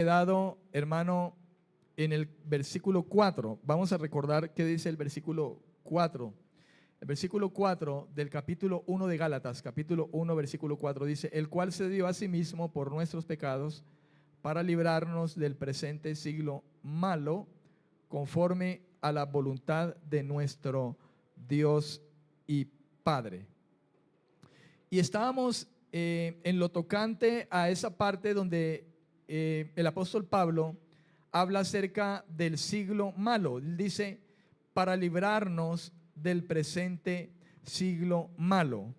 Quedado, hermano, en el versículo 4. Vamos a recordar qué dice el versículo 4. El versículo 4 del capítulo 1 de Gálatas, capítulo 1, versículo 4 dice: el cual se dio a sí mismo por nuestros pecados para librarnos del presente siglo malo, conforme a la voluntad de nuestro Dios y Padre. Y estábamos en lo tocante a esa parte donde el apóstol Pablo habla acerca del siglo malo. Él dice, para librarnos del presente siglo malo.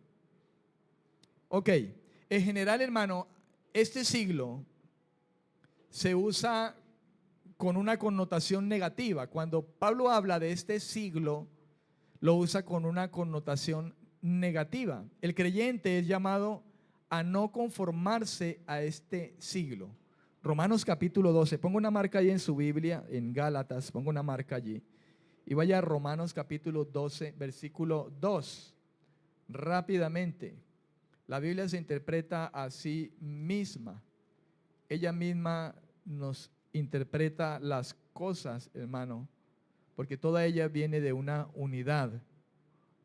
Ok, en general, hermano, este siglo se usa con una connotación negativa. Cuando Pablo habla de este siglo, lo usa con una connotación negativa. El creyente es llamado a no conformarse a este siglo. Romanos capítulo 12, pongo una marca allí en su Biblia, en Gálatas, pongo una marca allí. Y vaya a Romanos capítulo 12, versículo 2, rápidamente. La Biblia se interpreta a sí misma. Ella misma nos interpreta las cosas, hermano, porque toda ella viene de una unidad,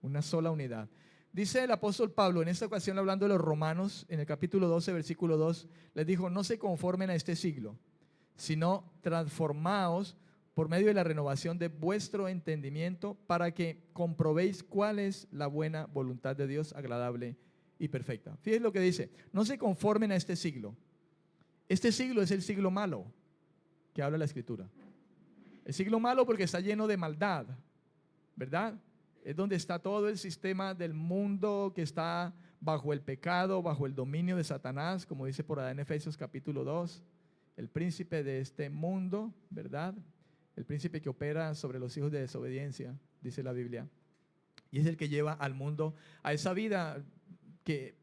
una sola unidad. Dice el apóstol Pablo, en esta ocasión hablando de los romanos, en el capítulo 12, versículo 2, les dijo, no se conformen a este siglo, sino transformaos por medio de la renovación de vuestro entendimiento para que comprobéis cuál es la buena voluntad de Dios, agradable y perfecta. Fíjense lo que dice, no se conformen a este siglo. Este siglo es el siglo malo que habla la Escritura. El siglo malo porque está lleno de maldad, ¿verdad? Es donde está todo el sistema del mundo que está bajo el pecado, bajo el dominio de Satanás, como dice por allá en Efesios capítulo 2, el príncipe de este mundo, ¿verdad? El príncipe que opera sobre los hijos de desobediencia, dice la Biblia. Y es el que lleva al mundo a esa vida que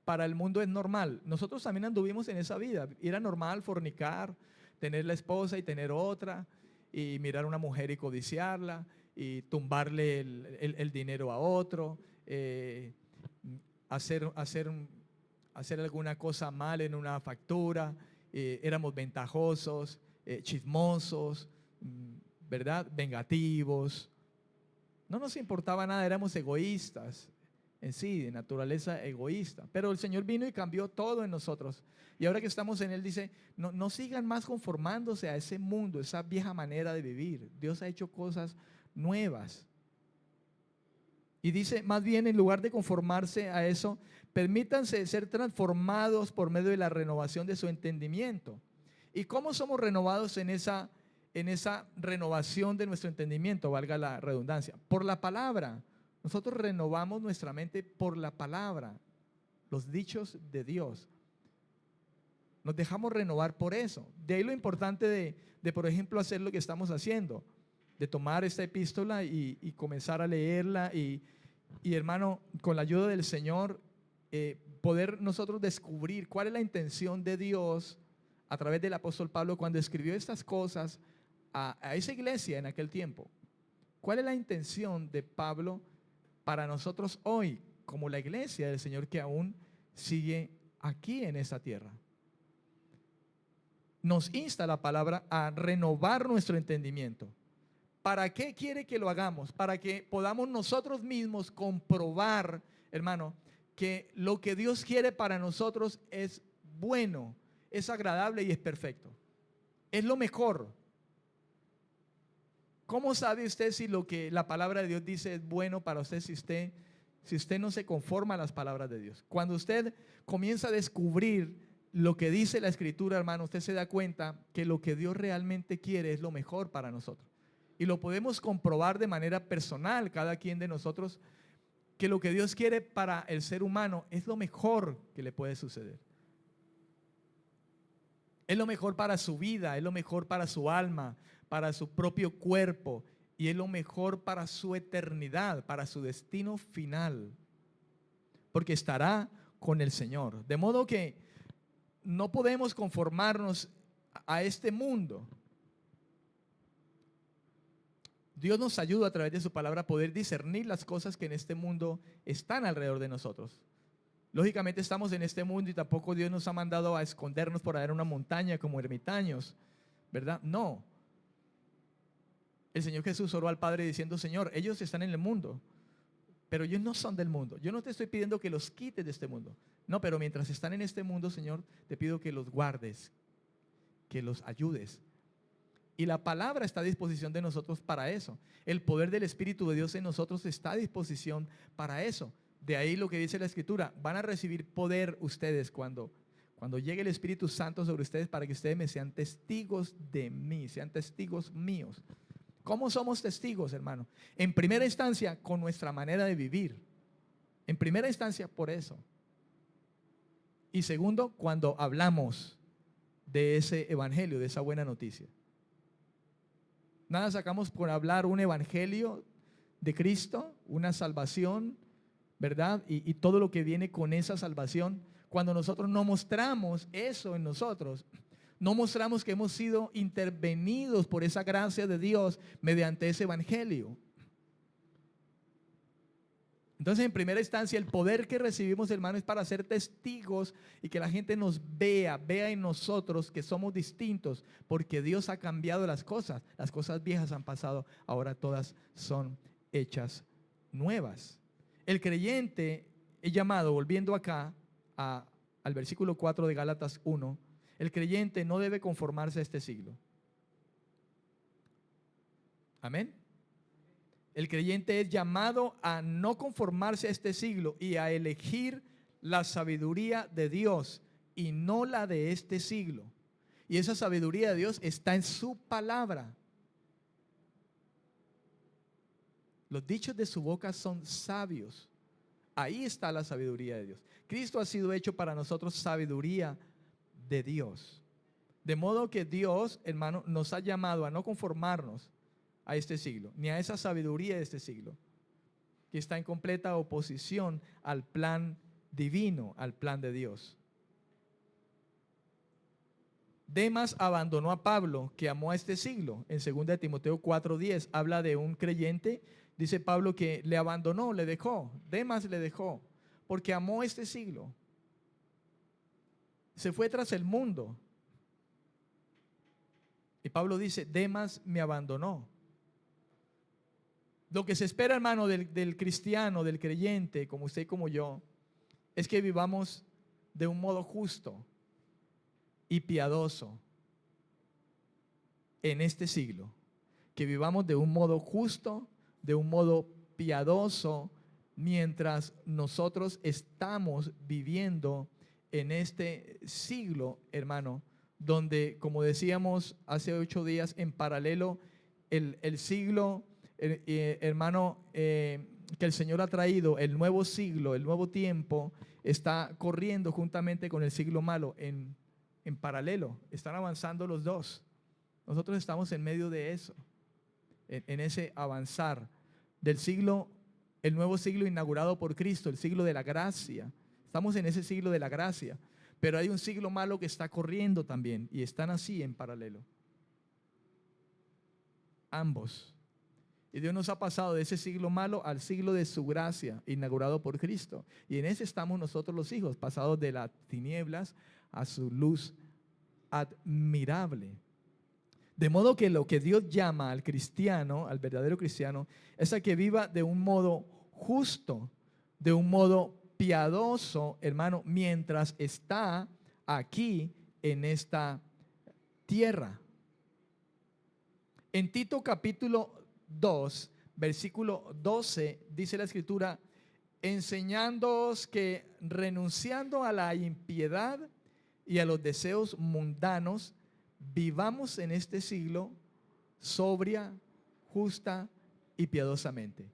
para el mundo es normal. Nosotros también anduvimos en esa vida. Era normal fornicar, tener la esposa y tener otra, y mirar a una mujer y codiciarla, y tumbarle el dinero a otro, hacer alguna cosa mal en una factura. Éramos ventajosos, chismosos, ¿verdad? Vengativos. No nos importaba nada, éramos egoístas en sí, de naturaleza egoísta. Pero el Señor vino y cambió todo en nosotros. Y ahora que estamos en Él, dice, no sigan más conformándose a ese mundo, esa vieja manera de vivir. Dios ha hecho cosas nuevas. Y dice, más bien, en lugar de conformarse a eso, permítanse ser transformados por medio de la renovación de su entendimiento. ¿Y cómo somos renovados en esa renovación de nuestro entendimiento, valga la redundancia? Por la palabra. Nosotros renovamos nuestra mente por la palabra, los dichos de Dios. Nos dejamos renovar por eso. De ahí lo importante de por ejemplo, hacer lo que estamos haciendo, de tomar esta epístola y comenzar a leerla y hermano, con la ayuda del Señor, poder nosotros descubrir cuál es la intención de Dios a través del apóstol Pablo cuando escribió estas cosas a esa iglesia en aquel tiempo. ¿Cuál es la intención de Pablo para nosotros hoy, como la iglesia del Señor que aún sigue aquí en esta tierra? Nos insta la palabra a renovar nuestro entendimiento. ¿Para qué quiere que lo hagamos? Para que podamos nosotros mismos comprobar, hermano, que lo que Dios quiere para nosotros es bueno, es agradable y es perfecto. Es lo mejor. ¿Cómo sabe usted si lo que la palabra de Dios dice es bueno para usted si usted no se conforma a las palabras de Dios? Cuando usted comienza a descubrir lo que dice la Escritura, hermano, usted se da cuenta que lo que Dios realmente quiere es lo mejor para nosotros. Y lo podemos comprobar de manera personal, cada quien de nosotros, que lo que Dios quiere para el ser humano es lo mejor que le puede suceder. Es lo mejor para su vida, es lo mejor para su alma, para su propio cuerpo, y es lo mejor para su eternidad, para su destino final, porque estará con el Señor. De modo que no podemos conformarnos a este mundo. Dios nos ayuda a través de su palabra a poder discernir las cosas que en este mundo están alrededor de nosotros. Lógicamente estamos en este mundo y tampoco Dios nos ha mandado a escondernos por allá en una montaña como ermitaños, ¿verdad? No. El Señor Jesús oró al Padre diciendo, Señor, ellos están en el mundo, pero ellos no son del mundo. Yo no te estoy pidiendo que los quites de este mundo. No, pero mientras están en este mundo, Señor, te pido que los guardes, que los ayudes. Y la palabra está a disposición de nosotros para eso. El poder del Espíritu de Dios en nosotros está a disposición para eso. De ahí lo que dice la Escritura, van a recibir poder ustedes cuando llegue el Espíritu Santo sobre ustedes para que ustedes me sean testigos de mí, sean testigos míos. ¿Cómo somos testigos, hermano? En primera instancia, con nuestra manera de vivir. En primera instancia, por eso. Y segundo, cuando hablamos de ese evangelio, de esa buena noticia. Nada sacamos por hablar un evangelio de Cristo, una salvación, ¿verdad? Y todo lo que viene con esa salvación. Cuando nosotros no mostramos eso en nosotros, no mostramos que hemos sido intervenidos por esa gracia de Dios mediante ese evangelio. Entonces, en primera instancia, el poder que recibimos, hermano, es para ser testigos y que la gente nos vea en nosotros que somos distintos, porque Dios ha cambiado las cosas viejas han pasado, ahora todas son hechas nuevas. El creyente es llamado, volviendo acá al versículo 4 de Gálatas 1, el creyente no debe conformarse a este siglo. Amén. El creyente es llamado a no conformarse a este siglo y a elegir la sabiduría de Dios y no la de este siglo. Y esa sabiduría de Dios está en su palabra. Los dichos de su boca son sabios. Ahí está la sabiduría de Dios. Cristo ha sido hecho para nosotros sabiduría de Dios. De modo que Dios, hermano, nos ha llamado a no conformarnos a este siglo, ni a esa sabiduría de este siglo, que está en completa oposición al plan divino, al plan de Dios. Demas abandonó a Pablo, que amó a este siglo. En 2 Timoteo 4:10 habla de un creyente, dice Pablo que le abandonó, le dejó. Demas le dejó, porque amó este siglo. Se fue tras el mundo. Y Pablo dice, Demas me abandonó. Lo que se espera, hermano, del cristiano, del creyente, como usted y como yo, es que vivamos de un modo justo y piadoso en este siglo. Que vivamos de un modo justo, de un modo piadoso, mientras nosotros estamos viviendo en este siglo, hermano, donde, como decíamos hace 8 días, en paralelo, el siglo, hermano, que el Señor ha traído, el nuevo siglo, el nuevo tiempo, está corriendo juntamente con el siglo malo en paralelo. Están avanzando los dos. Nosotros estamos en medio de eso, en ese avanzar del siglo, el nuevo siglo inaugurado por Cristo, el siglo de la gracia. Estamos en ese siglo de la gracia, pero hay un siglo malo que está corriendo también y están así en paralelo. Ambos. Y Dios nos ha pasado de ese siglo malo al siglo de su gracia, inaugurado por Cristo. Y en ese estamos nosotros los hijos, pasados de las tinieblas a su luz admirable. De modo que lo que Dios llama al cristiano, al verdadero cristiano, es a que viva de un modo justo, de un modo piadoso, hermano, mientras está aquí en esta tierra. En Tito capítulo 2, versículo 12, dice la Escritura, enseñándoos que renunciando a la impiedad y a los deseos mundanos, vivamos en este siglo sobria, justa y piadosamente.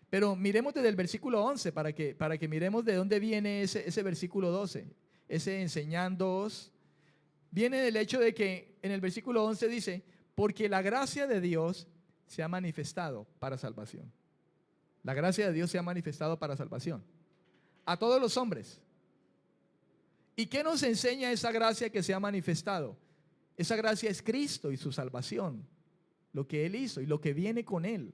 Pero miremos desde el versículo 11 para que miremos de dónde viene ese versículo 12. Ese enseñándoos viene del hecho de que en el versículo 11 dice, porque la gracia de Dios se ha manifestado para salvación. La gracia de Dios se ha manifestado para salvación a todos los hombres. ¿Y qué nos enseña esa gracia que se ha manifestado? Esa gracia es Cristo y su salvación, lo que Él hizo y lo que viene con Él.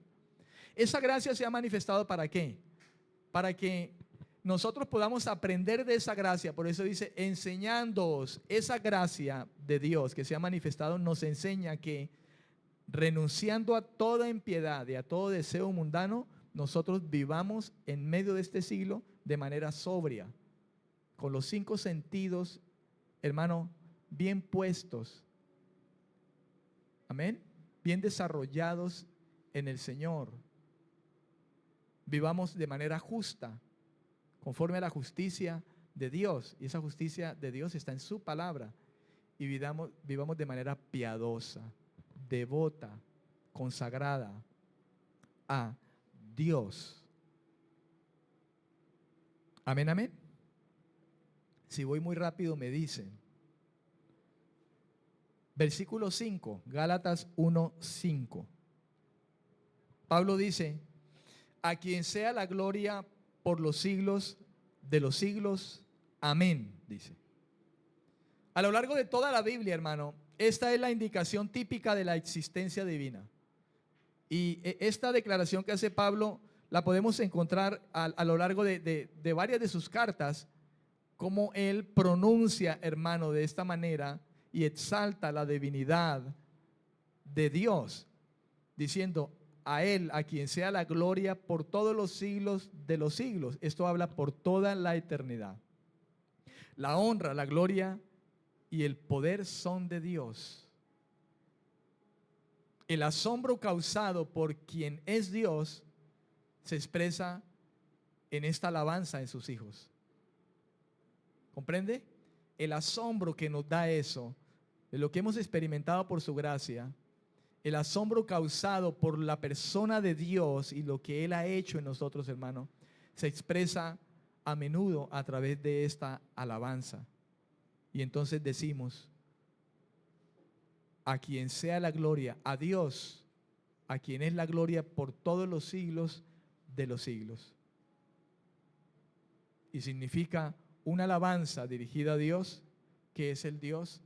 Esa gracia se ha manifestado ¿para qué? Para que nosotros podamos aprender de esa gracia. Por eso dice, enseñándoos esa gracia de Dios que se ha manifestado, nos enseña que renunciando a toda impiedad y a todo deseo mundano, nosotros vivamos en medio de este siglo de manera sobria, con los 5 sentidos, hermano, bien puestos, amén, bien desarrollados en el Señor. Vivamos de manera justa, conforme a la justicia de Dios, y esa justicia de Dios está en su palabra, y vivamos de manera piadosa, devota, consagrada a Dios. Amén, amén. Si voy muy rápido me dicen. Versículo 5, Gálatas 1:5. Pablo dice, a quien sea la gloria por los siglos de los siglos. Amén, dice. A lo largo de toda la Biblia, hermano, esta es la indicación típica de la existencia divina. Y esta declaración que hace Pablo la podemos encontrar a lo largo de varias de sus cartas, como él pronuncia, hermano, de esta manera y exalta la divinidad de Dios, diciendo, a él, a quien sea la gloria por todos los siglos de los siglos. Esto habla por toda la eternidad. La honra, la gloria y el poder son de Dios. El asombro causado por quien es Dios se expresa en esta alabanza en sus hijos. ¿Comprende? El asombro que nos da eso, de lo que hemos experimentado por su gracia, el asombro causado por la persona de Dios y lo que Él ha hecho en nosotros, hermano, se expresa a menudo a través de esta alabanza. Y entonces decimos, a quien sea la gloria, a Dios, a quien es la gloria por todos los siglos de los siglos. Y significa una alabanza dirigida a Dios, que es el Dios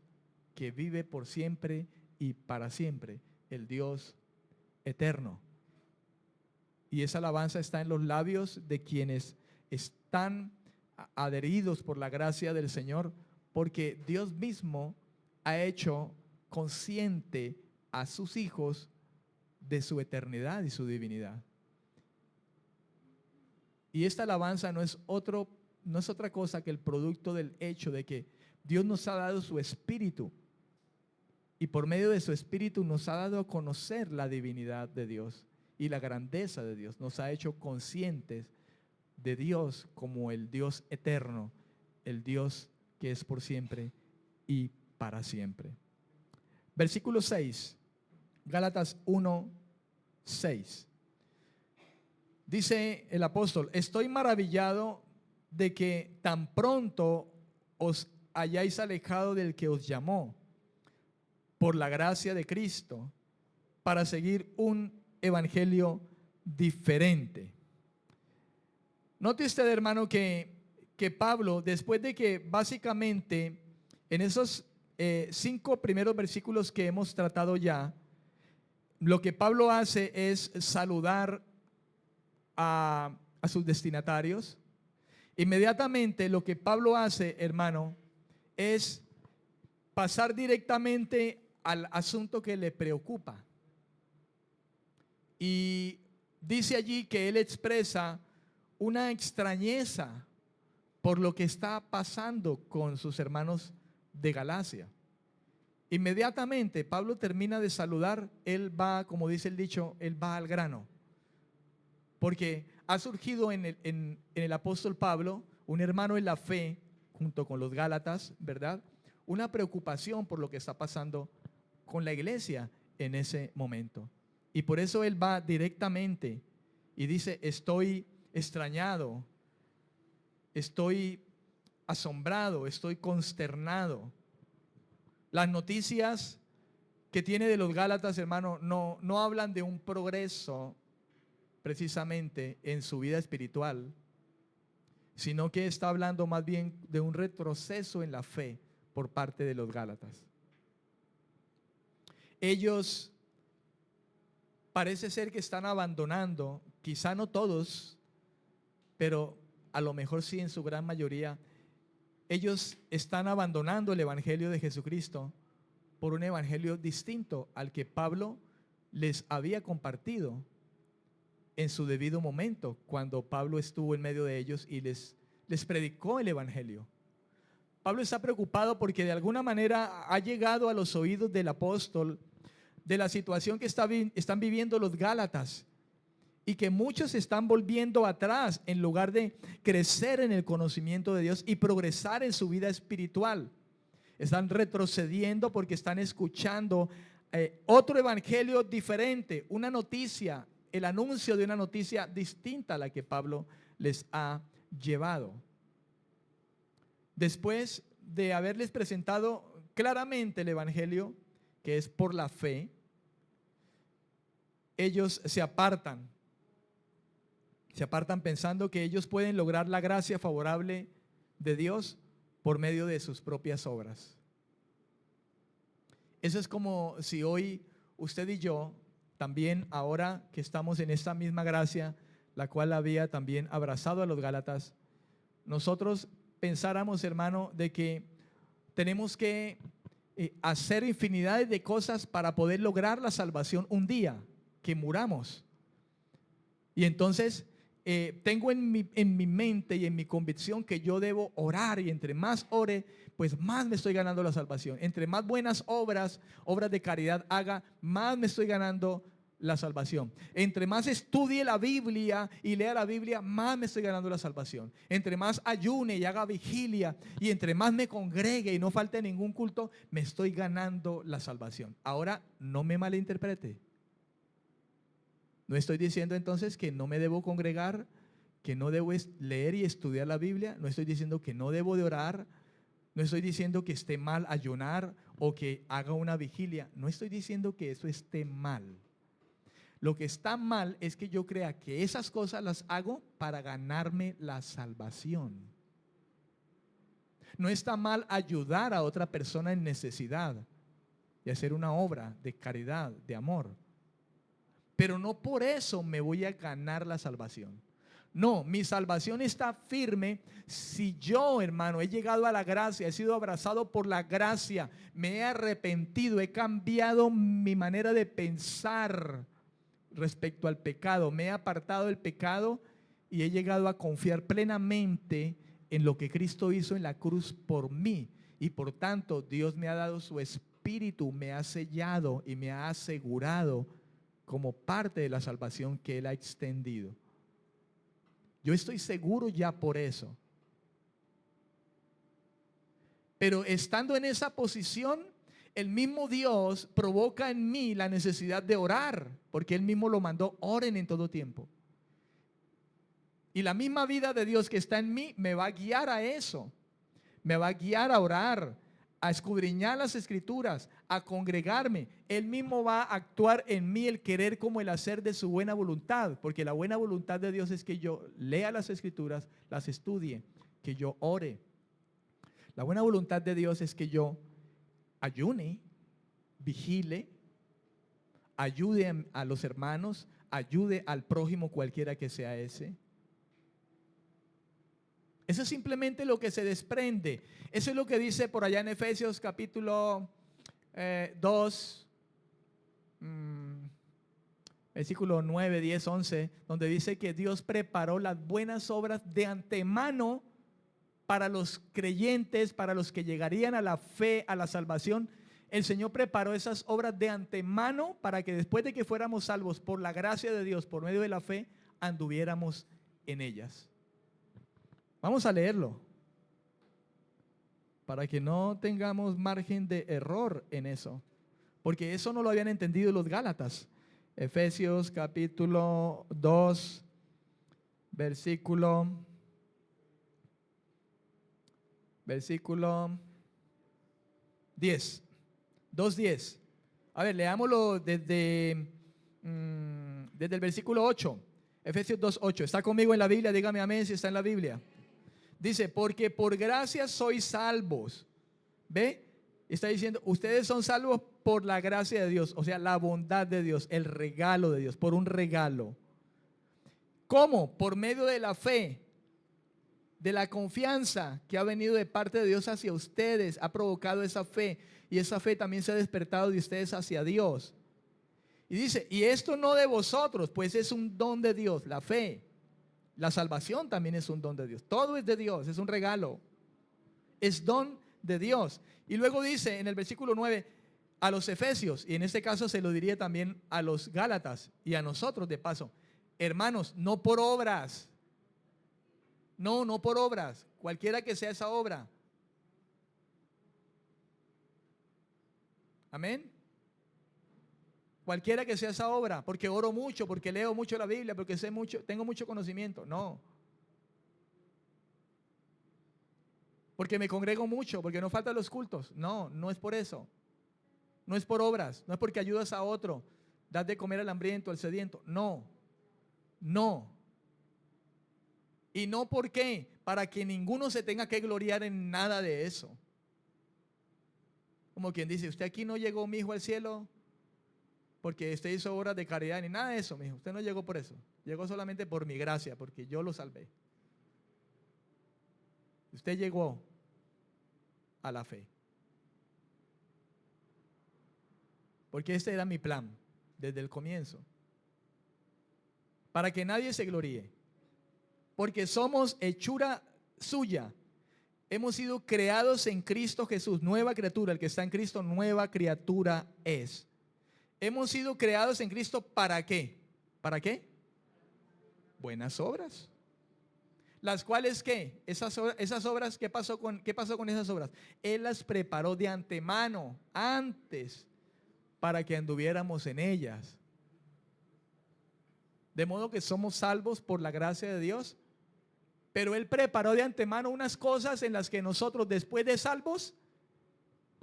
que vive por siempre y para siempre, el Dios eterno. Y esa alabanza está en los labios de quienes están adheridos por la gracia del Señor, porque Dios mismo ha hecho consciente a sus hijos de su eternidad y su divinidad. Y esta alabanza no es otra cosa que el producto del hecho de que Dios nos ha dado su Espíritu, y por medio de su Espíritu nos ha dado a conocer la divinidad de Dios y la grandeza de Dios. Nos ha hecho conscientes de Dios como el Dios eterno, el Dios que es por siempre y para siempre. Versículo 6, Gálatas 1:6. Dice el apóstol, estoy maravillado de que tan pronto os hayáis alejado del que os llamó por la gracia de Cristo para seguir un evangelio diferente. Note usted, hermano, que Pablo, después de que básicamente en esos 5 primeros versículos que hemos tratado ya, lo que Pablo hace es saludar a sus destinatarios. Inmediatamente lo que Pablo hace, hermano, es pasar directamente al asunto que le preocupa. Y dice allí que él expresa una extrañeza por lo que está pasando con sus hermanos de Galacia. Inmediatamente Pablo termina de saludar, él va, como dice el dicho, él va al grano. Porque ha surgido en el apóstol Pablo, un hermano en la fe, junto con los Gálatas, ¿verdad? Una preocupación por lo que está pasando con la iglesia en ese momento. Y por eso él va directamente y dice, estoy extrañado, estoy asombrado, estoy consternado. Las noticias que tiene de los Gálatas, hermano, no hablan de un progreso precisamente en su vida espiritual, sino que está hablando más bien de un retroceso en la fe por parte de los Gálatas. Ellos parece ser que están abandonando, quizá no todos, pero a lo mejor sí en su gran mayoría, ellos están abandonando el evangelio de Jesucristo por un evangelio distinto al que Pablo les había compartido en su debido momento, cuando Pablo estuvo en medio de ellos y les predicó el evangelio. Pablo está preocupado porque de alguna manera ha llegado a los oídos del apóstol de la situación que están viviendo los Gálatas, y que muchos están volviendo atrás en lugar de crecer en el conocimiento de Dios y progresar en su vida espiritual. Están retrocediendo porque están escuchando otro evangelio diferente, una noticia, el anuncio de una noticia distinta a la que Pablo les ha llevado. Después de haberles presentado claramente el evangelio, que es por la fe, ellos se apartan pensando que ellos pueden lograr la gracia favorable de Dios por medio de sus propias obras. Eso es como si hoy usted y yo, también ahora que estamos en esta misma gracia, la cual había también abrazado a los Gálatas, nosotros pensáramos, hermano, de que tenemos que hacer infinidades de cosas para poder lograr la salvación un día que muramos. Y entonces tengo en mi mente y en mi convicción que yo debo orar, y entre más ore, pues más me estoy ganando la salvación. Entre más buenas obras de caridad haga, más me estoy ganando la salvación. Entre más estudie la Biblia y lea la Biblia, más me estoy ganando la salvación. Entre más ayune y haga vigilia, y entre más me congregue y no falte ningún culto, me estoy ganando la salvación. Ahora, no me malinterprete. No estoy diciendo entonces que no me debo congregar, que no debo leer y estudiar la Biblia. No estoy diciendo que no debo de orar. No estoy diciendo que esté mal ayunar o que haga una vigilia. No estoy diciendo que eso esté mal. Lo que está mal es que yo crea que esas cosas las hago para ganarme la salvación. No está mal ayudar a otra persona en necesidad y hacer una obra de caridad, de amor. Pero no por eso me voy a ganar la salvación. No, mi salvación está firme si yo, hermano, he llegado a la gracia, he sido abrazado por la gracia, me he arrepentido, he cambiado mi manera de pensar respecto al pecado, me he apartado del pecado y he llegado a confiar plenamente en lo que Cristo hizo en la cruz por mí. Y por tanto, Dios me ha dado su Espíritu, me ha sellado y me ha asegurado como parte de la salvación que Él ha extendido. Yo estoy seguro ya por eso. Pero estando en esa posición, el mismo Dios provoca en mí la necesidad de orar, porque Él mismo lo mandó: oren en todo tiempo. Y la misma vida de Dios que está en mí me va a guiar a eso. Me va a guiar a orar, a escudriñar las Escrituras, a congregarme. Él mismo va a actuar en mí el querer como el hacer de su buena voluntad, porque la buena voluntad de Dios es que yo lea las Escrituras, las estudie, que yo ore. La buena voluntad de Dios es que yo ayune, vigile, ayude a los hermanos, ayude al prójimo cualquiera que sea ese. Eso es simplemente lo que se desprende. Eso es lo que dice por allá en Efesios capítulo 2, versículo 9, 10, 11, donde dice que Dios preparó las buenas obras de antemano para los creyentes, para los que llegarían a la fe, a la salvación. El Señor preparó esas obras de antemano para que después de que fuéramos salvos por la gracia de Dios, por medio de la fe, anduviéramos en ellas. Vamos a leerlo para que no tengamos margen de error en eso, porque eso no lo habían entendido los Gálatas. Efesios capítulo 2, versículo 10, 2:10. A ver, leámoslo desde el versículo 8. Efesios 2:8. ¿Está conmigo en la Biblia? Dígame amén si está en la Biblia. Dice: porque por gracia sois salvos. ¿Ve? Está diciendo, ustedes son salvos por la gracia de Dios, o sea, la bondad de Dios, el regalo de Dios, por un regalo. ¿Cómo? Por medio de la fe. de la confianza que ha venido de parte de Dios hacia ustedes, ha provocado esa fe, y esa fe también se ha despertado de ustedes hacia Dios. Y dice, y esto no de vosotros, pues es un don de Dios, la fe. La salvación también es un don de Dios. Todo es de Dios, es un regalo. Es don de Dios. Y luego dice en el versículo 9, a los efesios, y en este caso se lo diría también a los gálatas y a nosotros de paso, hermanos, no por obras. No por obras, cualquiera que sea esa obra. Amén. Cualquiera que sea esa obra, porque oro mucho, porque leo mucho la Biblia, porque sé mucho, tengo mucho conocimiento. No. Porque me congrego mucho, porque no faltan los cultos. No es por eso. No es por obras, no es porque ayudas a otro, das de comer al hambriento, al sediento. No. Y no por qué, para que ninguno se tenga que gloriar en nada de eso. Como quien dice, usted aquí no llegó, mi hijo, al cielo porque usted hizo obras de caridad ni nada de eso, mi hijo. Usted no llegó por eso. Llegó solamente por mi gracia, porque yo lo salvé. Usted llegó a la fe. Porque este era mi plan desde el comienzo. Para que nadie se gloríe. Porque somos hechura suya. Hemos sido creados en Cristo Jesús, nueva criatura. El que está en Cristo, nueva criatura es. Hemos sido creados en Cristo, ¿para qué? ¿Para qué? Buenas obras. Las cuales, ¿qué? Esas obras, ¿qué pasó con esas obras? Él las preparó de antemano, antes, para que anduviéramos en ellas. De modo que somos salvos por la gracia de Dios. Pero Él preparó de antemano unas cosas en las que nosotros, después de salvos,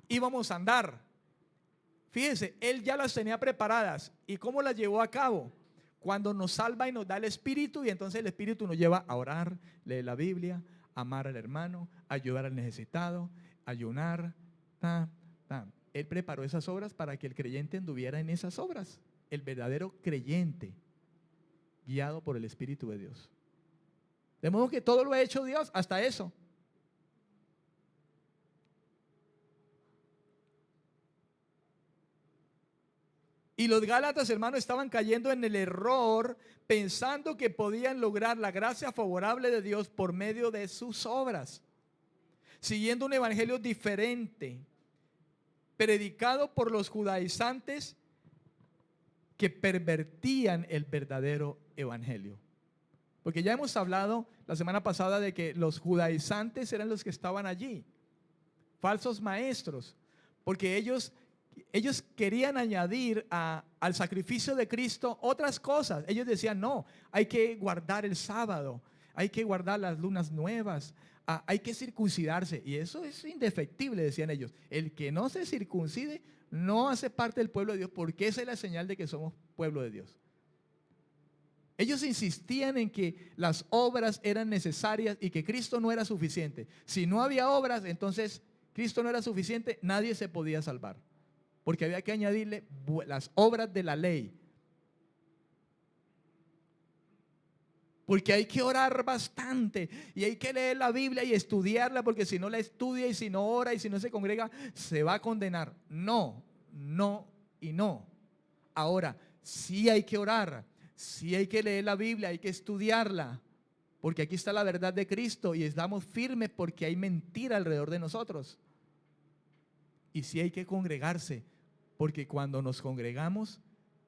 íbamos a andar. Fíjense, Él ya las tenía preparadas. ¿Y cómo las llevó a cabo? Cuando nos salva y nos da el Espíritu, y entonces el Espíritu nos lleva a orar, leer la Biblia, amar al hermano, ayudar al necesitado, ayunar. Él preparó esas obras para que el creyente anduviera en esas obras. El verdadero creyente, guiado por el Espíritu de Dios. De modo que todo lo ha hecho Dios, hasta eso. Y los gálatas, hermanos, estaban cayendo en el error, pensando que podían lograr la gracia favorable de Dios por medio de sus obras, siguiendo un evangelio diferente, predicado por los judaizantes que pervertían el verdadero evangelio. Porque ya hemos hablado la semana pasada de que los judaizantes eran los que estaban allí, falsos maestros, porque ellos querían añadir al sacrificio de Cristo otras cosas. Ellos decían, no, hay que guardar el sábado, hay que guardar las lunas nuevas, hay que circuncidarse. Y eso es indefectible, decían ellos. El que no se circuncide no hace parte del pueblo de Dios, porque esa es la señal de que somos pueblo de Dios. Ellos insistían en que las obras eran necesarias y que Cristo no era suficiente. Si no había obras, entonces Cristo no era suficiente, nadie se podía salvar. Porque había que añadirle las obras de la ley. Porque hay que orar bastante y hay que leer la Biblia y estudiarla, porque si no la estudia y si no ora y si no se congrega, se va a condenar. No y no. Ahora, sí hay que orar, sí hay que leer la Biblia, hay que estudiarla, porque aquí está la verdad de Cristo y estamos firmes porque hay mentira alrededor de nosotros. Y sí hay que congregarse, porque cuando nos congregamos,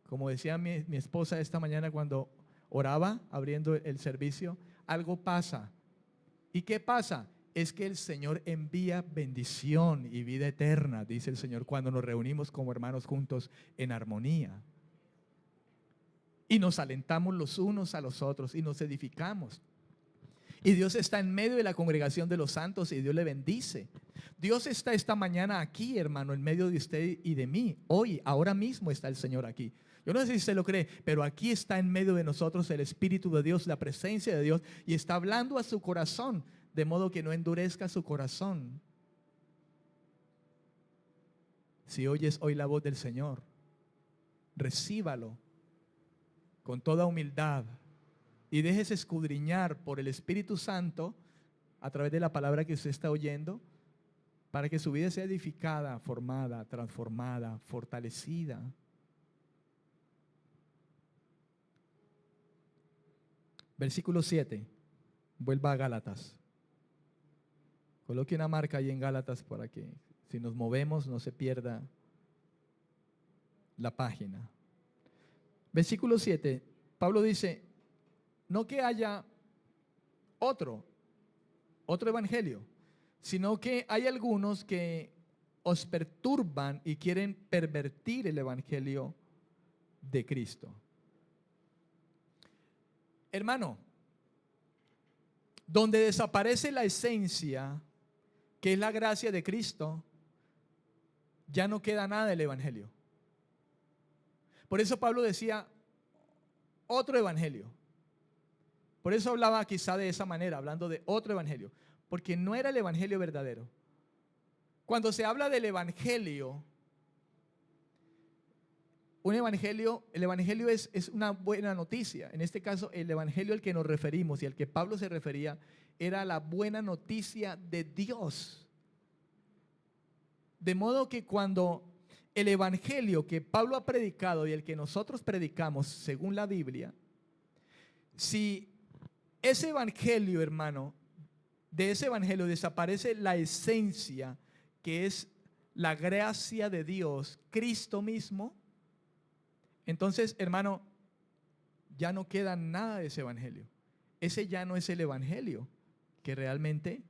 como decía mi esposa esta mañana cuando oraba abriendo el servicio, algo pasa. ¿Y qué pasa? Es que el Señor envía bendición y vida eterna, dice el Señor, cuando nos reunimos como hermanos juntos en armonía. Y nos alentamos los unos a los otros y nos edificamos. Y Dios está en medio de la congregación de los santos y Dios le bendice. Dios está esta mañana aquí, hermano, en medio de usted y de mí. Hoy, ahora mismo está el Señor aquí. Yo no sé si usted lo cree, pero aquí está en medio de nosotros el Espíritu de Dios, la presencia de Dios, y está hablando a su corazón, de modo que no endurezca su corazón. Si oyes hoy la voz del Señor, recíbalo con toda humildad y dejes escudriñar por el Espíritu Santo a través de la palabra que usted está oyendo, para que su vida sea edificada, formada, transformada, fortalecida. Versículo 7. Vuelva a Gálatas. Coloque una marca ahí en Gálatas para que si nos movemos no se pierda la página. Versículo 7. Pablo dice, no que haya otro evangelio, sino que hay algunos que os perturban y quieren pervertir el evangelio de Cristo. Hermano, donde desaparece la esencia, que es la gracia de Cristo, ya no queda nada del evangelio. Por eso Pablo decía otro evangelio. Por eso hablaba quizá de esa manera, hablando de otro evangelio, porque no era el evangelio verdadero. Cuando se habla del evangelio, el evangelio es una buena noticia. En este caso, el evangelio al que nos referimos y al que Pablo se refería era la buena noticia de Dios. De modo que cuando el evangelio que Pablo ha predicado y el que nosotros predicamos según la Biblia, si ese evangelio, hermano, de ese evangelio desaparece la esencia, que es la gracia de Dios, Cristo mismo, entonces, hermano, ya no queda nada de ese evangelio. Ese ya no es el evangelio que realmente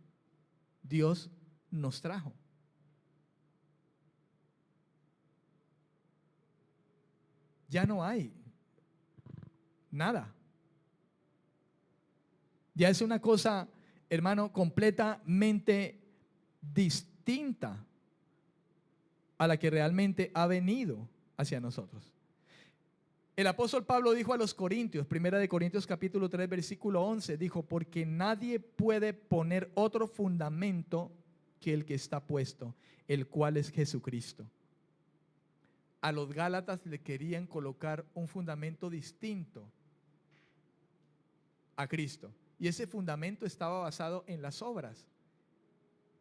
Dios nos trajo. Ya no hay nada. Ya es una cosa, hermano, completamente distinta a la que realmente ha venido hacia nosotros. El apóstol Pablo dijo a los Corintios, 1 Corintios capítulo 3, versículo 11, dijo, porque nadie puede poner otro fundamento que el que está puesto, el cual es Jesucristo. A los Gálatas le querían colocar un fundamento distinto a Cristo. Y ese fundamento estaba basado en las obras.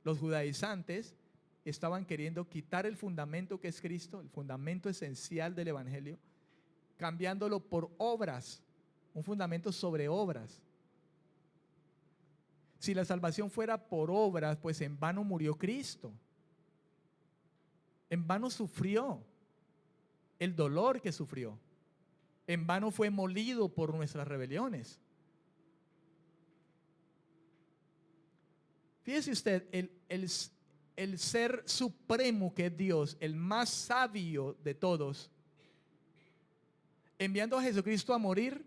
Los judaizantes estaban queriendo quitar el fundamento que es Cristo, el fundamento esencial del evangelio, cambiándolo por obras, un fundamento sobre obras. Si la salvación fuera por obras, pues en vano murió Cristo. En vano sufrió el dolor que sufrió. En vano fue molido por nuestras rebeliones. Fíjese usted, el ser supremo que es Dios, el más sabio de todos, enviando a Jesucristo a morir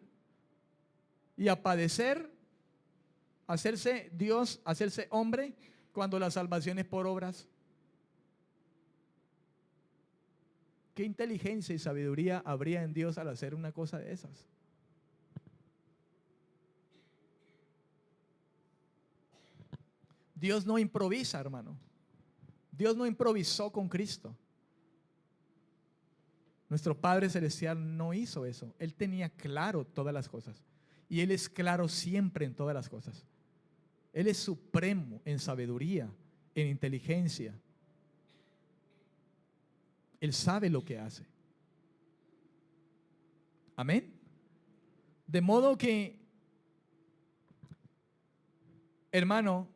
y a padecer, hacerse Dios, hacerse hombre, cuando la salvación es por obras. ¿Qué inteligencia y sabiduría habría en Dios al hacer una cosa de esas? Dios no improvisa, hermano. Dios no improvisó con Cristo. Nuestro Padre Celestial no hizo eso. Él tenía claro todas las cosas. Y Él es claro siempre en todas las cosas. Él es supremo en sabiduría, en inteligencia. Él sabe lo que hace. Amén. De modo que, hermano,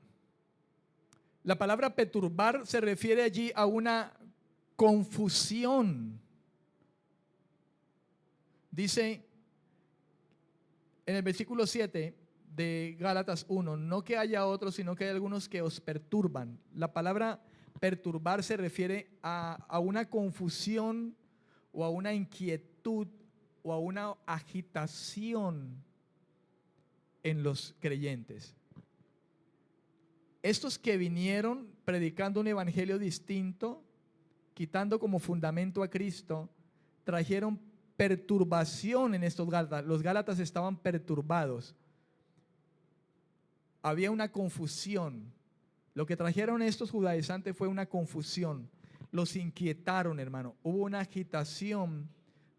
la palabra perturbar se refiere allí a una confusión. Dice en el versículo 7 de Gálatas 1, no que haya otros, sino que hay algunos que os perturban. La palabra perturbar se refiere a una confusión o a una inquietud o a una agitación en los creyentes. Estos que vinieron predicando un evangelio distinto, quitando como fundamento a Cristo, trajeron perturbación en estos Gálatas. Los Gálatas estaban perturbados. Había una confusión. Lo que trajeron estos judaizantes fue una confusión. Los inquietaron, hermano. Hubo una agitación,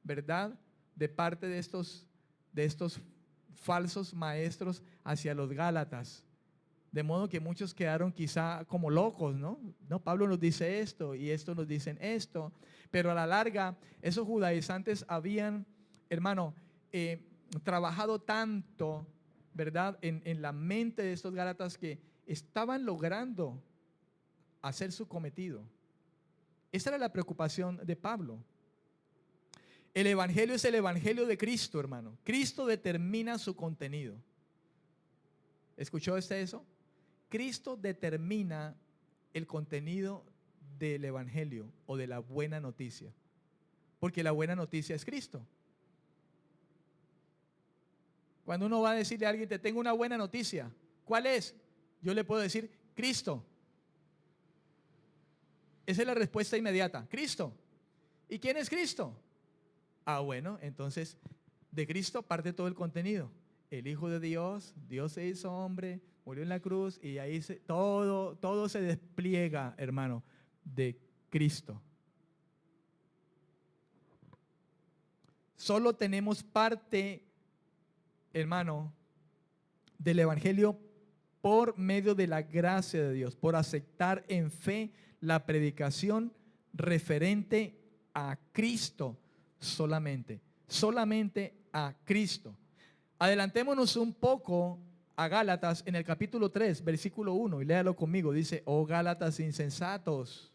¿verdad?, de parte de estos falsos maestros hacia los Gálatas. De modo que muchos quedaron quizá como locos, ¿no? No, Pablo nos dice esto y esto nos dicen esto. Pero a la larga, esos judaizantes habían, hermano, trabajado tanto, ¿verdad? En la mente de estos gálatas que estaban logrando hacer su cometido. Esa era la preocupación de Pablo. El evangelio es el evangelio de Cristo, hermano. Cristo determina su contenido. ¿Escuchó usted eso? Cristo determina el contenido del evangelio o de la buena noticia. Porque la buena noticia es Cristo. Cuando uno va a decirle a alguien, te tengo una buena noticia, ¿cuál es? Yo le puedo decir, Cristo. Esa es la respuesta inmediata, Cristo. ¿Y quién es Cristo? Ah, bueno, entonces de Cristo parte todo el contenido. El Hijo de Dios, Dios se hizo hombre, murió en la cruz y ahí todo se despliega, hermano, de Cristo. Solo tenemos parte, hermano, del evangelio por medio de la gracia de Dios, por aceptar en fe la predicación referente a Cristo solamente a Cristo. Adelantémonos un poco a Gálatas en el capítulo 3, versículo 1, y léalo conmigo. Dice, oh Gálatas insensatos.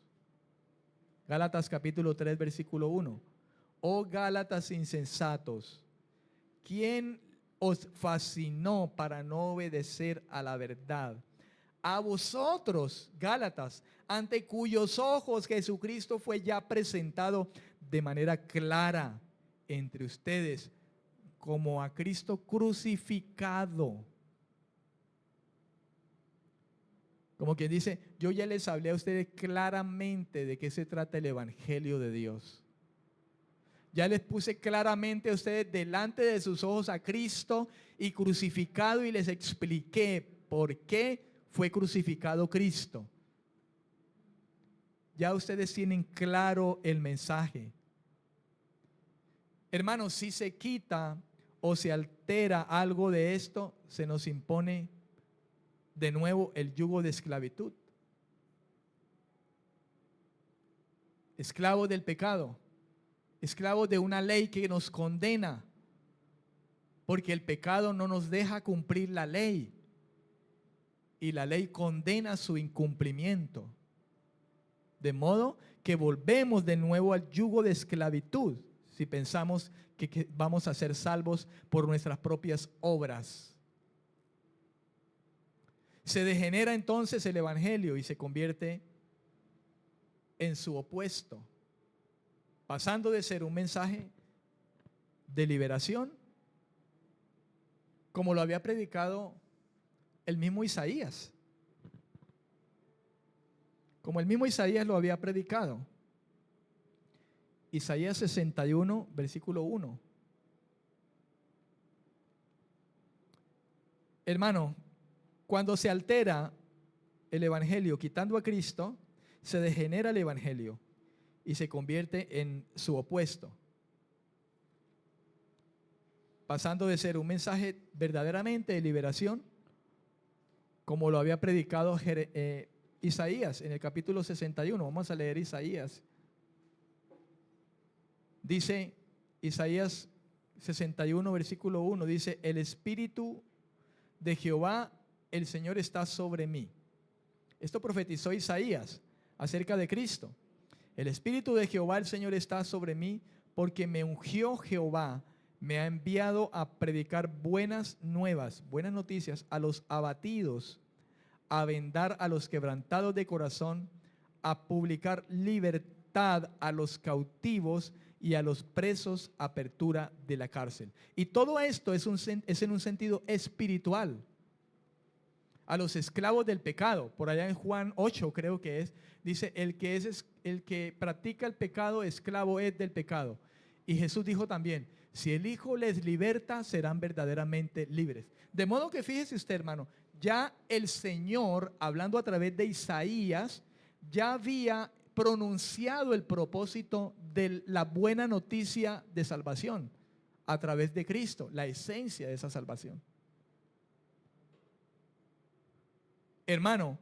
Gálatas capítulo 3, versículo 1. Oh Gálatas insensatos, ¿quién os fascinó para no obedecer a la verdad? A vosotros, Gálatas, ante cuyos ojos Jesucristo fue ya presentado de manera clara entre ustedes como a Cristo crucificado. Como quien dice, yo ya les hablé a ustedes claramente de qué se trata el evangelio de Dios. Ya les puse claramente a ustedes delante de sus ojos a Cristo y crucificado, y les expliqué por qué fue crucificado Cristo. Ya ustedes tienen claro el mensaje. Hermanos, si se quita o se altera algo de esto, se nos impone de nuevo el yugo de esclavitud. Esclavos del pecado, esclavos de una ley que nos condena, porque el pecado no nos deja cumplir la ley y la ley condena su incumplimiento. De modo que volvemos de nuevo al yugo de esclavitud si pensamos que vamos a ser salvos por nuestras propias obras. Se degenera entonces el evangelio y se convierte en su opuesto, pasando de ser un mensaje de liberación, como lo había predicado el mismo Isaías. Como el mismo Isaías lo había predicado. Isaías 61, versículo 1. Hermano, cuando se altera el evangelio quitando a Cristo, se degenera el evangelio y se convierte en su opuesto, pasando de ser un mensaje verdaderamente de liberación, como lo había predicado Isaías en el capítulo 61. Vamos a leer Isaías. Dice Isaías 61, versículo 1, dice, el Espíritu de Jehová, el Señor está sobre mí. Esto profetizó Isaías acerca de Cristo. El Espíritu de Jehová, el Señor está sobre mí, porque me ungió Jehová, me ha enviado a predicar buenas nuevas, buenas noticias a los abatidos, a vendar a los quebrantados de corazón, a publicar libertad a los cautivos y a los presos, apertura de la cárcel. Y todo esto es en un sentido espiritual. A los esclavos del pecado, por allá en Juan 8 creo que es, dice, el que practica el pecado, esclavo es del pecado. Y Jesús dijo también, si el Hijo les liberta, serán verdaderamente libres. De modo que fíjese usted, hermano, ya el Señor, hablando a través de Isaías, ya había pronunciado el propósito de la buena noticia de salvación a través de Cristo, la esencia de esa salvación. Hermano,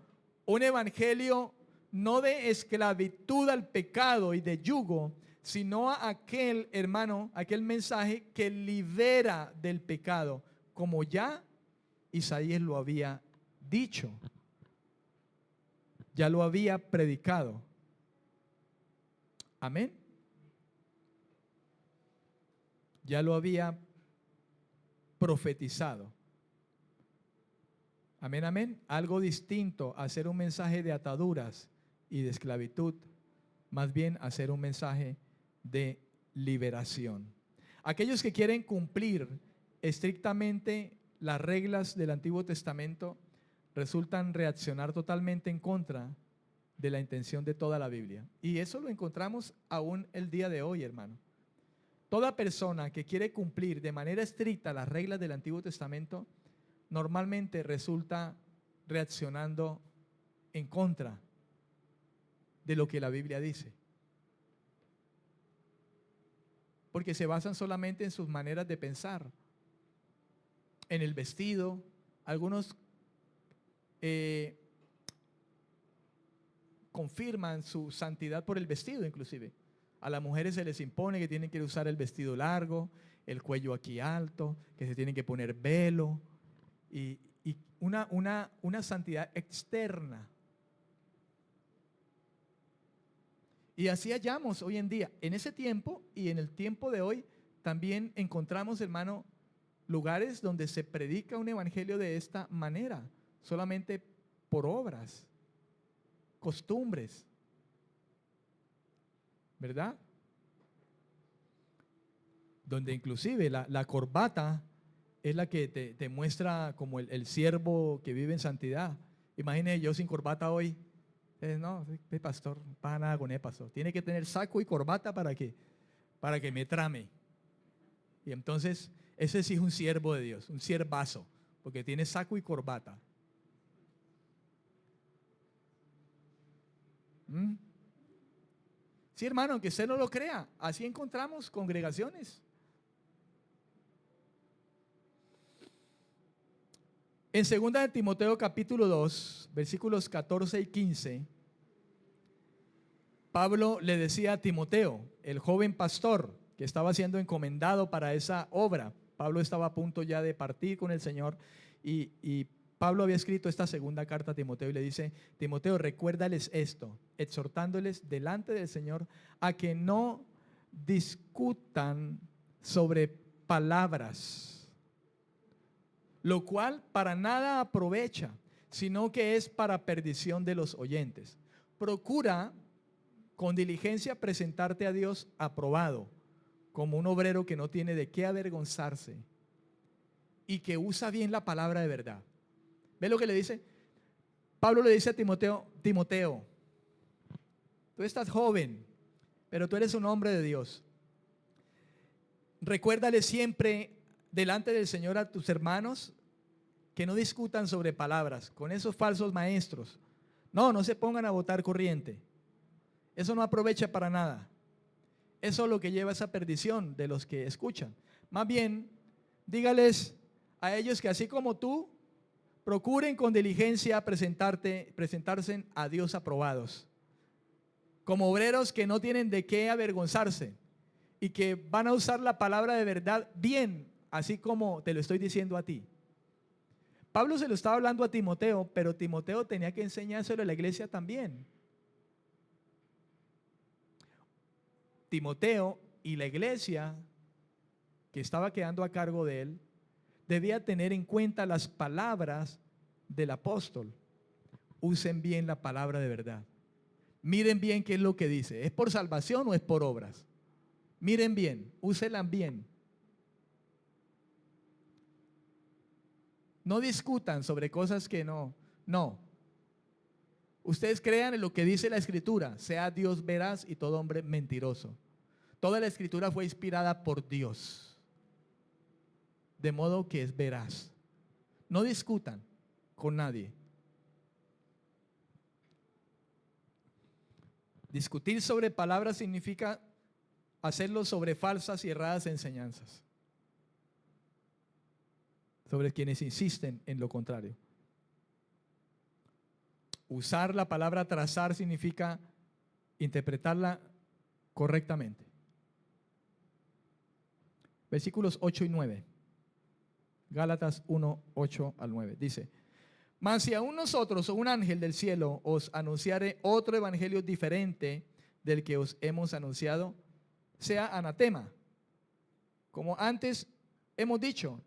un evangelio no de esclavitud al pecado y de yugo, sino a aquel, hermano, aquel mensaje que libera del pecado, como ya Isaías lo había dicho, ya lo había predicado. Amén. Ya lo había profetizado. Amén, amén. Algo distinto a hacer un mensaje de ataduras y de esclavitud, más bien hacer un mensaje de liberación. Aquellos que quieren cumplir estrictamente las reglas del Antiguo Testamento resultan reaccionar totalmente en contra de la intención de toda la Biblia. Y eso lo encontramos aún el día de hoy, hermano. Toda persona que quiere cumplir de manera estricta las reglas del Antiguo Testamento normalmente resulta reaccionando en contra de lo que la Biblia dice. Porque se basan solamente en sus maneras de pensar, en el vestido. Algunos confirman su santidad por el vestido inclusive. A las mujeres se les impone que tienen que usar el vestido largo, el cuello aquí alto, que se tienen que poner velo y una santidad externa. Y así hallamos hoy en día. En ese tiempo y en el tiempo de hoy también encontramos, hermano, lugares donde se predica un evangelio de esta manera, solamente por obras, costumbres, ¿verdad? Donde inclusive la corbata es la que te muestra como el siervo que vive en santidad. Imagínese yo sin corbata hoy. No, pastor, no pasa nada con él, pastor. Tiene que tener saco y corbata para que me trame. Y entonces, ese sí es un siervo de Dios, un siervazo, porque tiene saco y corbata. Sí, hermano, aunque usted no lo crea, así encontramos congregaciones. En 2 de Timoteo capítulo 2, versículos 14 y 15, Pablo le decía a Timoteo, el joven pastor que estaba siendo encomendado para esa obra. Pablo estaba a punto ya de partir con el Señor y Pablo había escrito esta segunda carta a Timoteo y le dice: Timoteo, recuérdales esto, exhortándoles delante del Señor a que no discutan sobre palabras, lo cual para nada aprovecha, sino que es para perdición de los oyentes. Procura con diligencia presentarte a Dios aprobado, como un obrero que no tiene de qué avergonzarse y que usa bien la palabra de verdad. ¿Ve lo que le dice? Pablo le dice a Timoteo: Timoteo, tú estás joven, pero tú eres un hombre de Dios. Recuérdale siempre delante del Señor a tus hermanos que no discutan sobre palabras con esos falsos maestros. No se pongan a botar corriente. Eso no aprovecha para nada. Eso es lo que lleva a esa perdición de los que escuchan. Más bien, dígales a ellos que así como tú, procuren con diligencia presentarse a Dios aprobados, como obreros que no tienen de qué avergonzarse y que van a usar la palabra de verdad bien, así como te lo estoy diciendo a ti. Pablo se lo estaba hablando a Timoteo, pero Timoteo tenía que enseñárselo a la iglesia también. Timoteo y la iglesia que estaba quedando a cargo de él debía tener en cuenta las palabras del apóstol. Usen bien la palabra de verdad. Miren bien qué es lo que dice. ¿Es por salvación o es por obras? Miren bien, úsenla bien. No discutan sobre cosas que no. Ustedes crean en lo que dice la Escritura: sea Dios veraz y todo hombre mentiroso. Toda la Escritura fue inspirada por Dios, de modo que es veraz. No discutan con nadie. Discutir sobre palabras significa hacerlo sobre falsas y erradas enseñanzas, sobre quienes insisten en lo contrario. Usar la palabra trazar significa interpretarla correctamente. Versículos 8 y 9. Gálatas 1, 8 al 9. Dice: mas si aún nosotros o un ángel del cielo os anunciare otro evangelio diferente del que os hemos anunciado, sea anatema. Como antes hemos dicho,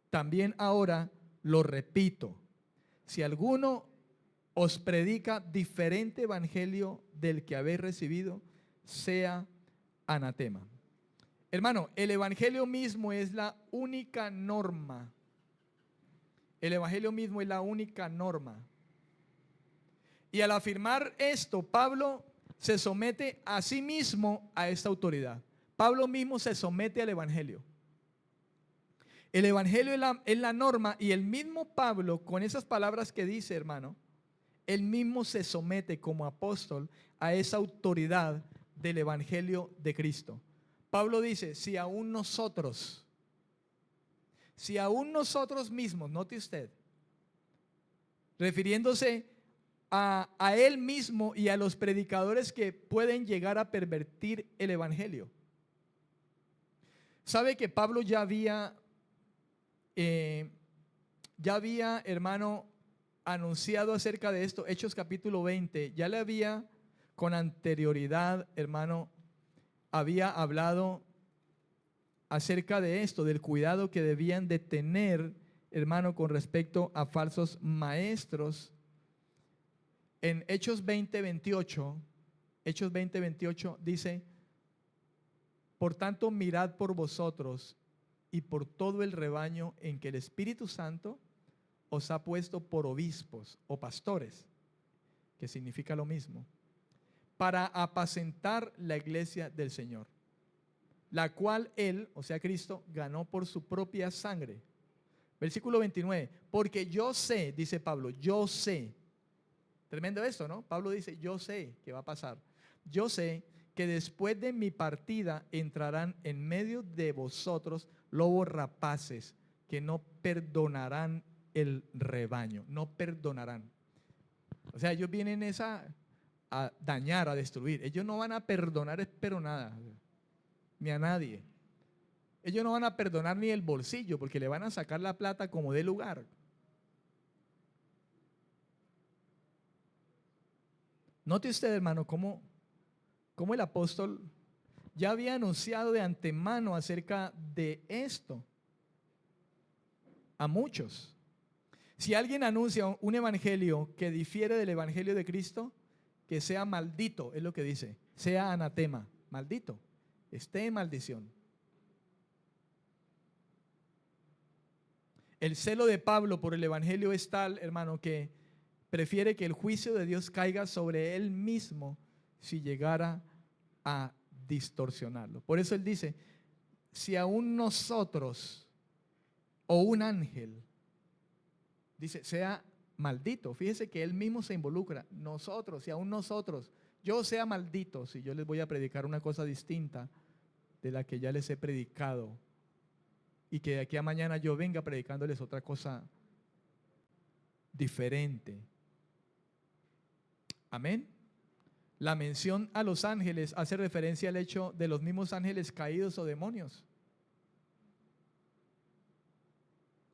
también ahora lo repito. Si alguno os predica diferente evangelio del que habéis recibido, sea anatema. Hermano, el evangelio mismo es la única norma. El evangelio mismo es la única norma. Y al afirmar esto, Pablo se somete a sí mismo a esta autoridad. Pablo mismo se somete al evangelio. El evangelio es la norma, y el mismo Pablo, con esas palabras que dice, hermano, él mismo se somete como apóstol a esa autoridad del evangelio de Cristo. Pablo dice: si aún nosotros mismos, note usted, refiriéndose a él mismo y a los predicadores que pueden llegar a pervertir el evangelio. ¿Sabe que Pablo ya había, hermano, anunciado acerca de esto? Hechos capítulo 20, ya le había con anterioridad, hermano, había hablado acerca de esto, del cuidado que debían de tener, hermano, con respecto a falsos maestros. En Hechos 20:28 dice: por tanto, mirad por vosotros y por todo el rebaño en que el Espíritu Santo os ha puesto por obispos o pastores, que significa lo mismo, para apacentar la iglesia del Señor, la cual él, o sea Cristo, ganó por su propia sangre. Versículo 29, porque yo sé, dice Pablo, yo sé. Tremendo esto, ¿no? Pablo dice: yo sé que va a pasar. Yo sé que después de mi partida entrarán en medio de vosotros lobos rapaces que no perdonarán el rebaño. No perdonarán. O sea, ellos vienen a dañar, a destruir. Ellos no van a perdonar, pero nada, ni a nadie. Ellos no van a perdonar ni el bolsillo, porque le van a sacar la plata como dé lugar. Note usted, hermano, cómo el apóstol ya había anunciado de antemano acerca de esto a muchos. Si alguien anuncia un evangelio que difiere del evangelio de Cristo, que sea maldito, es lo que dice, sea anatema, maldito, esté en maldición. El celo de Pablo por el evangelio es tal, hermano, que prefiere que el juicio de Dios caiga sobre él mismo si llegara a distorsionarlo. Por eso él dice: si aún nosotros o un ángel, dice, sea maldito. Fíjese que él mismo se involucra. Nosotros, si aún nosotros, yo sea maldito, si yo les voy a predicar una cosa distinta de la que ya les he predicado, y que de aquí a mañana yo venga predicándoles otra cosa diferente. Amén. La mención a los ángeles hace referencia al hecho de los mismos ángeles caídos o demonios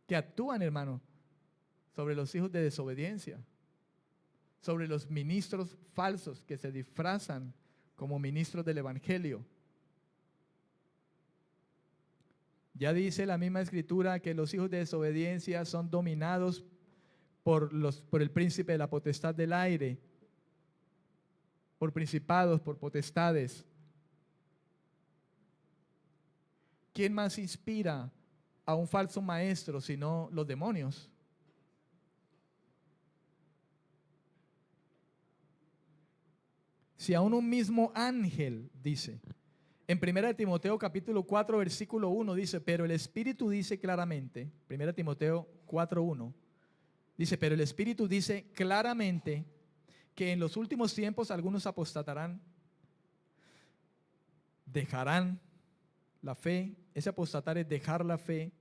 que actúan, hermano, sobre los hijos de desobediencia, sobre los ministros falsos que se disfrazan como ministros del evangelio. Ya dice la misma escritura que los hijos de desobediencia son dominados por el príncipe de la potestad del aire, por principados, por potestades. ¿Quién más inspira a un falso maestro sino los demonios? Si aún un mismo ángel dice, en 1 Timoteo capítulo 4 versículo 1 dice, pero el Espíritu dice claramente, 1 Timoteo 4:1, dice, pero el Espíritu dice claramente que en los últimos tiempos algunos apostatarán, dejarán la fe. Ese apostatar es dejar la fe,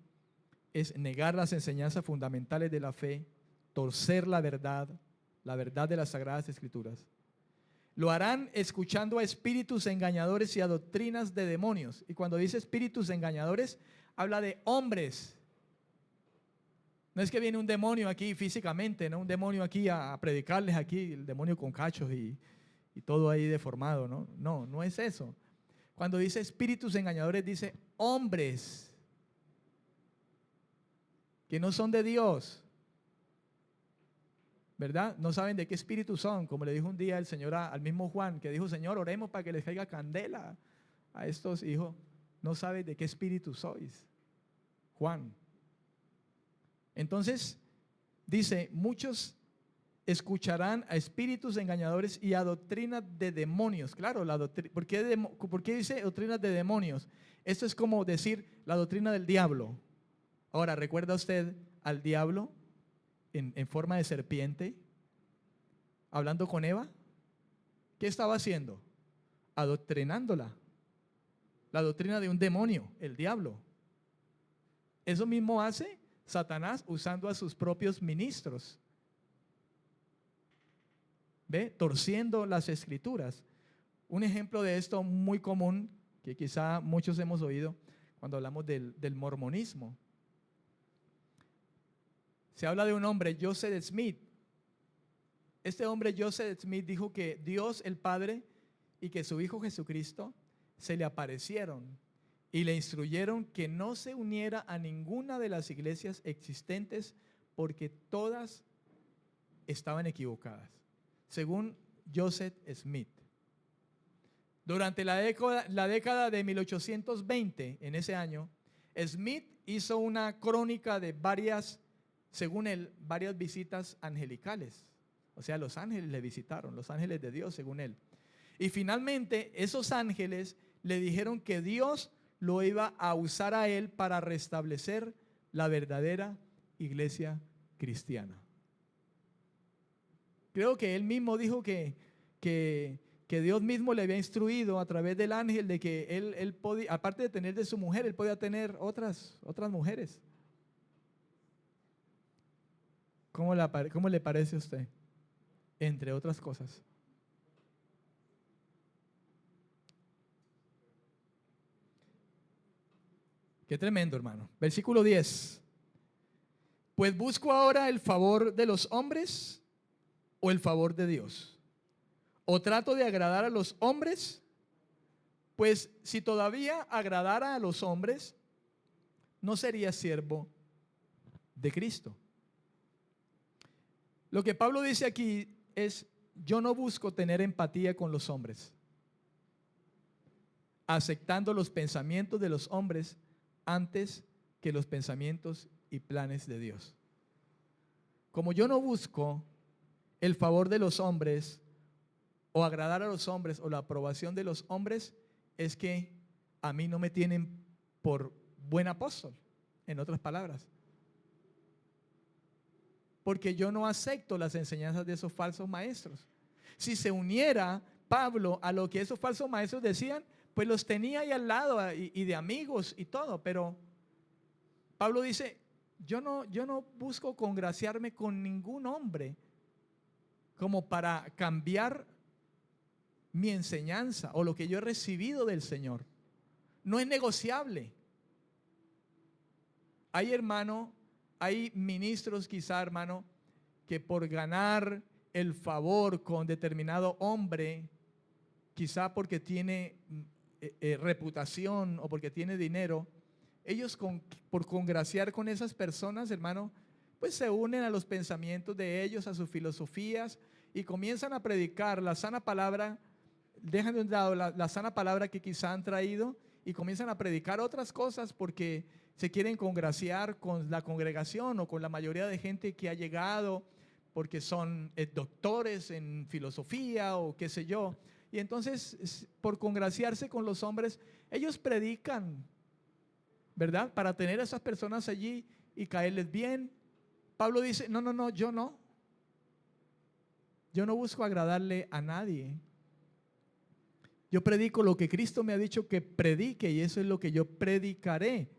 es negar las enseñanzas fundamentales de la fe, torcer la verdad, la verdad de las Sagradas Escrituras. Lo harán escuchando a espíritus engañadores y a doctrinas de demonios. Y cuando dice espíritus engañadores, habla de hombres. No es que viene un demonio aquí físicamente, no un demonio aquí a predicarles aquí, el demonio con cachos y todo ahí deformado, ¿no? No, no es eso. Cuando dice espíritus engañadores, dice hombres que no son de Dios, ¿verdad? No saben de qué espíritu son, como le dijo un día el Señor al mismo Juan, que dijo, Señor, oremos para que les caiga candela a estos hijos. No sabes de qué espíritu sois, Juan. Entonces, dice, muchos escucharán a espíritus engañadores y a doctrinas de demonios. Claro, ¿por qué dice doctrinas de demonios? Esto es como decir la doctrina del diablo. Ahora, ¿recuerda usted al diablo en forma de serpiente hablando con Eva? ¿Qué estaba haciendo? Adoctrinándola. La doctrina de un demonio, el diablo. Eso mismo hace Satanás usando a sus propios ministros. ¿Ve? Torciendo las escrituras. Un ejemplo de esto muy común, que quizá muchos hemos oído cuando hablamos del mormonismo. Se habla de un hombre, Joseph Smith. Este hombre, Joseph Smith, dijo que Dios el Padre y que su Hijo Jesucristo se le aparecieron y le instruyeron que no se uniera a ninguna de las iglesias existentes porque todas estaban equivocadas, según Joseph Smith. Durante la década de 1820, en ese año, Smith hizo una crónica de según él, varias visitas angelicales. O sea, los ángeles le visitaron, los ángeles de Dios, según él. Y finalmente, esos ángeles le dijeron que Dios lo iba a usar a él para restablecer la verdadera iglesia cristiana. Creo que él mismo dijo que Dios mismo le había instruido a través del ángel de que él podía, aparte de tener de su mujer, él podía tener otras mujeres. ¿Cómo le parece a usted? Entre otras cosas. Qué tremendo, hermano. Versículo 10. Pues busco ahora el favor de los hombres o el favor de Dios. O trato de agradar a los hombres, pues si todavía agradara a los hombres, no sería siervo de Cristo. Lo que Pablo dice aquí es, yo no busco tener empatía con los hombres, aceptando los pensamientos de los hombres antes que los pensamientos y planes de Dios. Como yo no busco el favor de los hombres o agradar a los hombres o la aprobación de los hombres, es que a mí no me tienen por buen apóstol, en otras palabras. Porque yo no acepto las enseñanzas de esos falsos maestros. Si se uniera Pablo a lo que esos falsos maestros decían, pues los tenía ahí al lado y de amigos y todo, pero Pablo dice, yo no busco congraciarme con ningún hombre como para cambiar mi enseñanza o lo que yo he recibido del Señor. No es negociable. Hay ministros quizá, hermano, que por ganar el favor con determinado hombre, quizá porque tiene reputación o porque tiene dinero, ellos por congraciar con esas personas, hermano, pues se unen a los pensamientos de ellos, a sus filosofías y comienzan a predicar la sana palabra, dejan de un lado la sana palabra que quizá han traído y comienzan a predicar otras cosas porque se quieren congraciar con la congregación o con la mayoría de gente que ha llegado porque son doctores en filosofía o qué sé yo. Y entonces, por congraciarse con los hombres, ellos predican, ¿verdad? Para tener a esas personas allí y caerles bien. Pablo dice, no, yo no. Yo no busco agradarle a nadie. Yo predico lo que Cristo me ha dicho que predique y eso es lo que yo predicaré.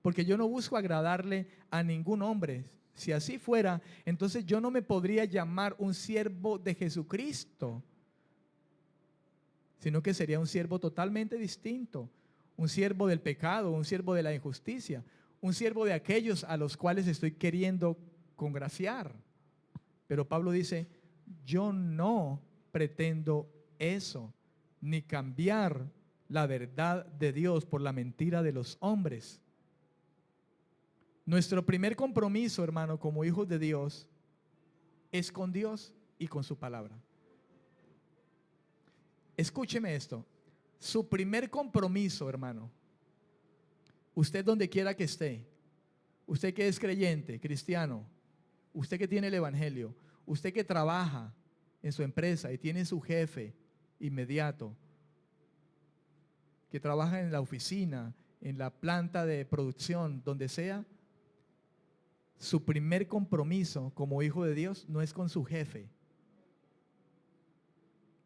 Porque yo no busco agradarle a ningún hombre, Si así fuera, entonces yo no me podría llamar un siervo de Jesucristo, sino que sería un siervo totalmente distinto, un siervo del pecado, un siervo de la injusticia, un siervo de aquellos a los cuales estoy queriendo congraciar. Pero Pablo dice, yo no pretendo eso, ni cambiar la verdad de Dios por la mentira de los hombres. Nuestro primer compromiso, hermano, como hijos de Dios, es con Dios y con su palabra. Escúcheme esto. Su primer compromiso, hermano, usted donde quiera que esté, usted que es creyente, cristiano, usted que tiene el evangelio, usted que trabaja en su empresa y tiene su jefe inmediato, que trabaja en la oficina, en la planta de producción, donde sea, su primer compromiso como hijo de Dios no es con su jefe,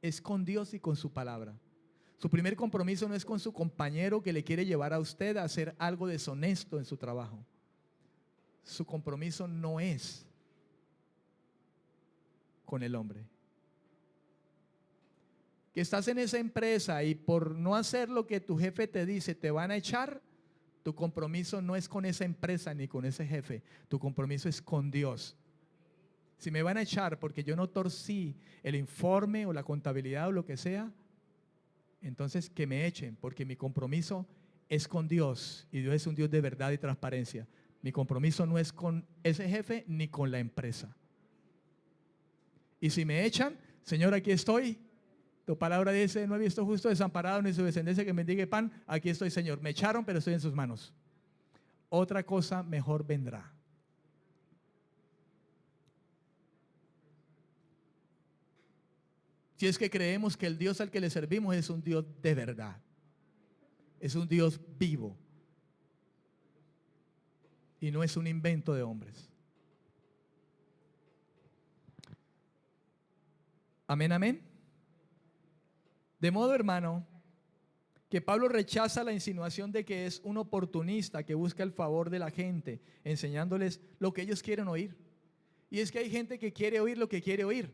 es con Dios y con su palabra. Su primer compromiso no es con su compañero que le quiere llevar a usted a hacer algo deshonesto en su trabajo. Su compromiso no es con el hombre. Que estás en esa empresa y por no hacer lo que tu jefe te dice te van a echar, tu compromiso no es con esa empresa ni con ese jefe, tu compromiso es con Dios. Si me van a echar porque yo no torcí el informe o la contabilidad o lo que sea, entonces que me echen, porque mi compromiso es con Dios y Dios es un Dios de verdad y transparencia. Mi compromiso no es con ese jefe ni con la empresa. Y si me echan, Señor, aquí estoy. Tu palabra dice, no he visto justo desamparado ni su descendencia que mendigue pan. Aquí estoy, Señor. Me echaron, pero estoy en sus manos. Otra cosa mejor vendrá. Si es que creemos que el Dios al que le servimos es un Dios de verdad, es un Dios vivo y no es un invento de hombres. Amén, amén. De modo, hermano, que Pablo rechaza la insinuación de que es un oportunista que busca el favor de la gente, enseñándoles lo que ellos quieren oír. Y es que hay gente que quiere oír lo que quiere oír.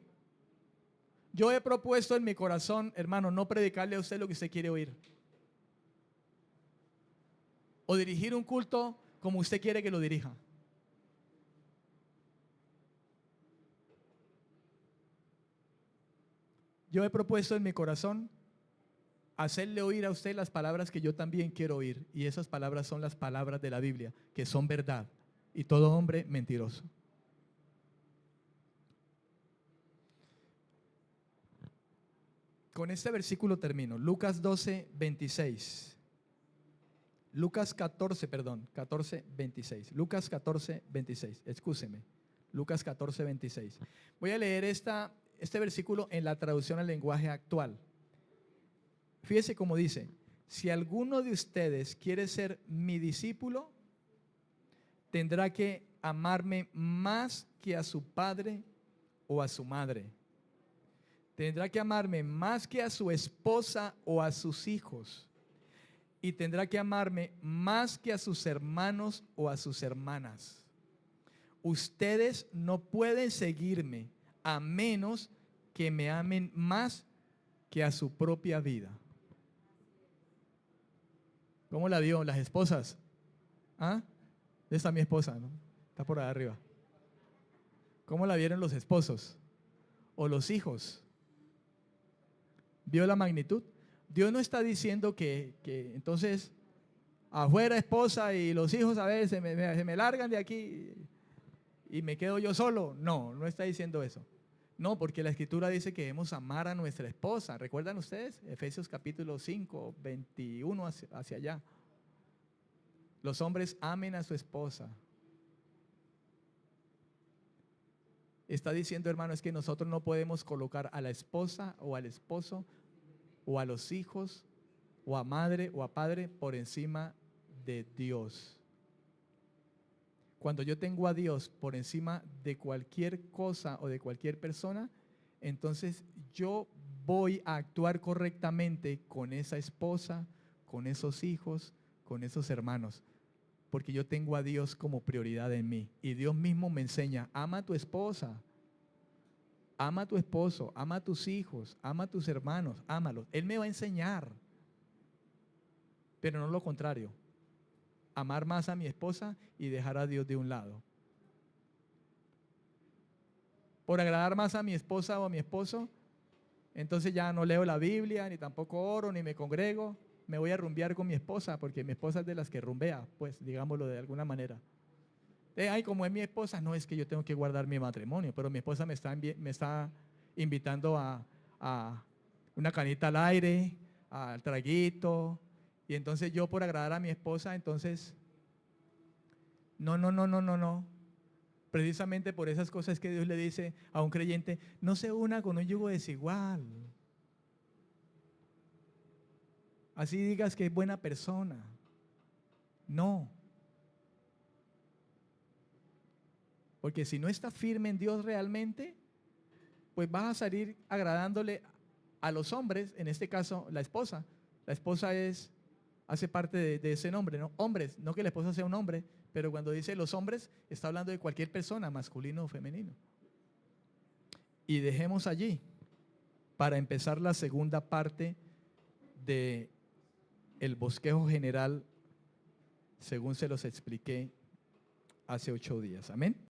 Yo he propuesto en mi corazón, hermano, no predicarle a usted lo que usted quiere oír. O dirigir un culto como usted quiere que lo dirija. Yo he propuesto en mi corazón hacerle oír a usted las palabras que yo también quiero oír. Y esas palabras son las palabras de la Biblia, que son verdad. Y todo hombre mentiroso. Con este versículo termino. Lucas 12, 26. Lucas 14, perdón, 14, 26. Lucas 14, 26. Excúseme. Lucas 14, 26. Voy a leer este versículo en la traducción al lenguaje actual. Fíjese cómo dice: si alguno de ustedes quiere ser mi discípulo, tendrá que amarme más que a su padre o a su madre. Tendrá que amarme más que a su esposa o a sus hijos. Y tendrá que amarme más que a sus hermanos o a sus hermanas. Ustedes no pueden seguirme a menos que me amen más que a su propia vida. ¿Cómo la vio las esposas? ¿Ah? Esta está mi esposa, ¿no? Está por ahí arriba. ¿Cómo la vieron los esposos? ¿O los hijos? ¿Vio la magnitud? Dios no está diciendo que entonces afuera esposa y los hijos a veces se me largan de aquí y me quedo yo solo. No, no está diciendo eso. No, porque la Escritura dice que debemos amar a nuestra esposa. ¿Recuerdan ustedes? Efesios capítulo 5, 21 hacia allá. Los hombres amen a su esposa. Está diciendo, hermano, es que nosotros no podemos colocar a la esposa o al esposo o a los hijos o a madre o a padre por encima de Dios. Cuando yo tengo a Dios por encima de cualquier cosa o de cualquier persona, entonces yo voy a actuar correctamente con esa esposa, con esos hijos, con esos hermanos, porque yo tengo a Dios como prioridad en mí. Y Dios mismo me enseña, ama a tu esposa, ama a tu esposo, ama a tus hijos, ama a tus hermanos, ámalos. Él me va a enseñar, pero no lo contrario. Amar más a mi esposa y dejar a Dios de un lado. Por agradar más a mi esposa o a mi esposo, entonces ya no leo la Biblia, ni tampoco oro, ni me congrego. Me voy a rumbear con mi esposa, porque mi esposa es de las que rumbea, pues digámoslo de alguna manera. Ay, como es mi esposa, no es que yo tengo que guardar mi matrimonio, pero mi esposa me está invitando a una canita al aire, al traguito, y entonces yo por agradar a mi esposa, entonces, no. Precisamente por esas cosas que Dios le dice a un creyente, no se una con un yugo desigual. Así digas que es buena persona. No. Porque si no está firme en Dios realmente, pues vas a salir agradándole a los hombres, en este caso la esposa. La esposa hace parte de ese nombre, ¿no? Hombres, no que la esposa sea un hombre, pero cuando dice los hombres, está hablando de cualquier persona, masculino o femenino. Y dejemos allí para empezar la segunda parte de el bosquejo general, según se los expliqué hace 8 días. Amén.